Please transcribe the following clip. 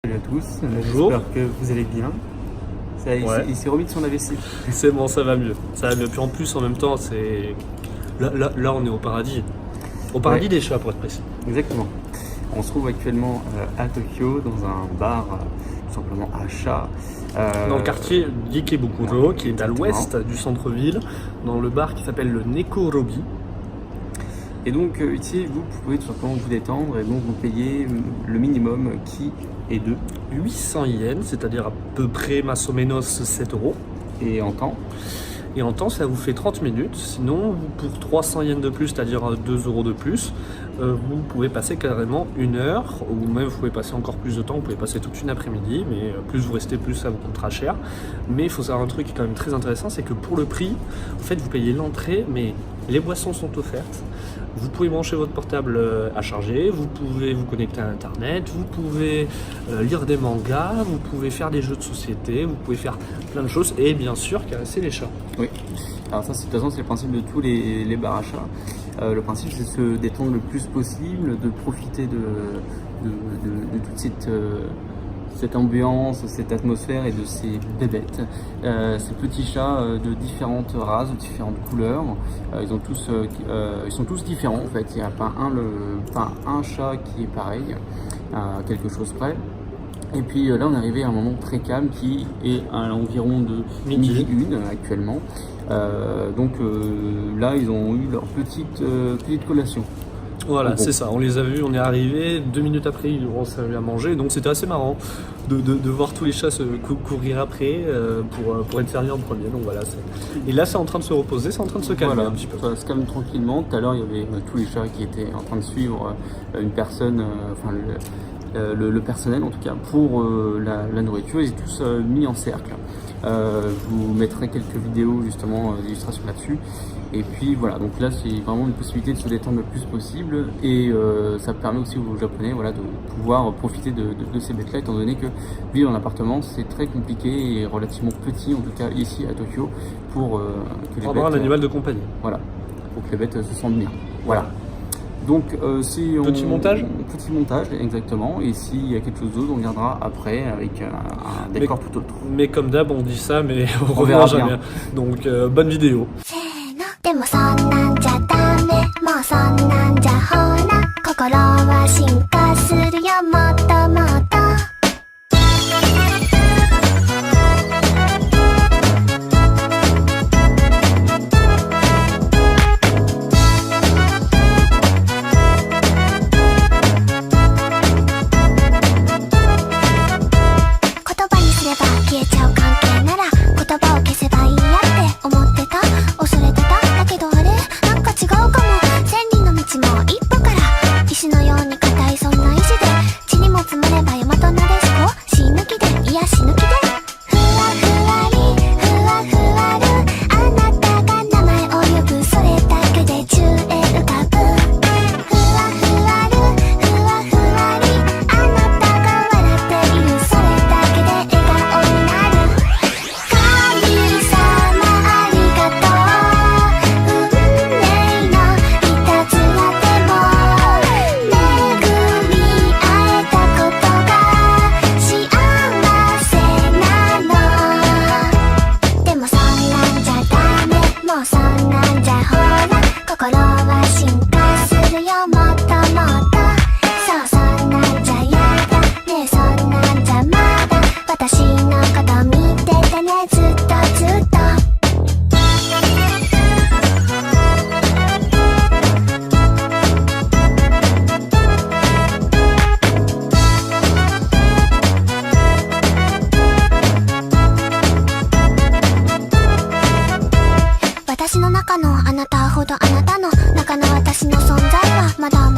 Salut à tous, Bonjour. j'espère que vous allez bien. Ça, Ouais. il s'est remis de son AVC. C'est bon, ça va mieux. Ça va mieux. Puis en plus, en même temps, c'est. Là, on est au paradis. Au paradis Ouais. des chats, pour être précis. Exactement. On se trouve actuellement à Tokyo dans un bar, tout simplement à chat. Dans le quartier d'Ikebukuro, qui est à l'ouest du centre-ville, dans le bar qui s'appelle le Nekorobi. Et donc ici, vous pouvez tout simplement vous détendre et donc vous payez le minimum qui est de 800 yens, c'est-à-dire à peu près masomenos 7 euros. et en temps. Et en temps, ça vous fait 30 minutes. Sinon, pour 300 yens de plus, c'est-à-dire 2 euros de plus, vous pouvez passer carrément une heure, ou même vous pouvez passer encore plus de temps, vous pouvez passer toute une après-midi, mais plus vous restez, plus ça vous coûtera cher. Mais il faut savoir un truc qui est quand même très intéressant, c'est que pour le prix, en fait, vous payez l'entrée, mais les boissons sont offertes. Vous pouvez brancher votre portable à charger, vous pouvez vous connecter à Internet, vous pouvez lire des mangas, vous pouvez faire des jeux de société, vous pouvez faire plein de choses, et bien sûr, caresser les chats. Oui. Alors ça, de toute façon, c'est le principe de tous les bars à chat. Le principe, c'est de se détendre le plus possible, de profiter de toute cette ambiance, cette atmosphère et de ces bébêtes. Ces petits chats de différentes races, de différentes couleurs. Ils sont tous différents en fait. Il n'y a pas un chat qui est pareil, à quelque chose près. Et puis là, on est arrivé à un moment très calme qui est à l'environ de midi 1 actuellement. Là, ils ont eu leur petite collation. Voilà, Bon. c'est ça, on les a vus, on est arrivé, 2 minutes après, ils ont servi à manger, donc c'était assez marrant de voir tous les chats se courir après pour être servis en premier. Donc voilà, et là, c'est en train de se reposer, c'est en train de se calmer Voilà, un petit peu. ça se calme tranquillement. Tout à l'heure, il y avait tous les chats qui étaient en train de suivre une personne, le personnel en tout cas, pour la nourriture. Ils étaient tous mis en cercle. Je vous mettrai quelques vidéos justement d'illustrations là-dessus. Et puis voilà, donc là c'est vraiment une possibilité de se détendre le plus possible et ça permet aussi aux Japonais de pouvoir profiter de ces bêtes-là, étant donné que vivre en appartement c'est très compliqué et relativement petit, en tout cas ici à Tokyo, pour que les Pour avoir un bêtes, animal de compagnie. voilà, pour que les bêtes se sentent bien. Voilà. Donc Petit montage. Petit montage, exactement. Et s'il y a quelque chose d'autre, on regardera après avec un décor tout autre. Mais comme d'hab, on dit ça, mais on verra reverra jamais. bien. Donc bonne vidéo. でもそんなんじゃダメもうそんなんじゃほら心は進化するよもっともっと言葉にすれば消えちゃう関係なら言葉を消せばいいやって思ってた恐れてただけどあれなんか違うかも千里の道も一歩から石のように硬いそんな意志で地にも積もれば大和なでしこ死ぬ気でいや死ぬ気でふわふわりふわふわるあなたが名前を呼ぶそれだけで宙へ浮かぶふわふわるふわふわりあなたが笑っているそれだけで笑顔になる神様ありがとう運命のいたずらでも巡り会えたことが幸せなのでもそんなんじゃダメもうそんなんじゃほら心は進化するよもっともっとそうそんなんじゃやだねえそんなんじゃまだ私のこと見ててねずっとずっと私の中のあなたほどあなたの中の私の存在はまだま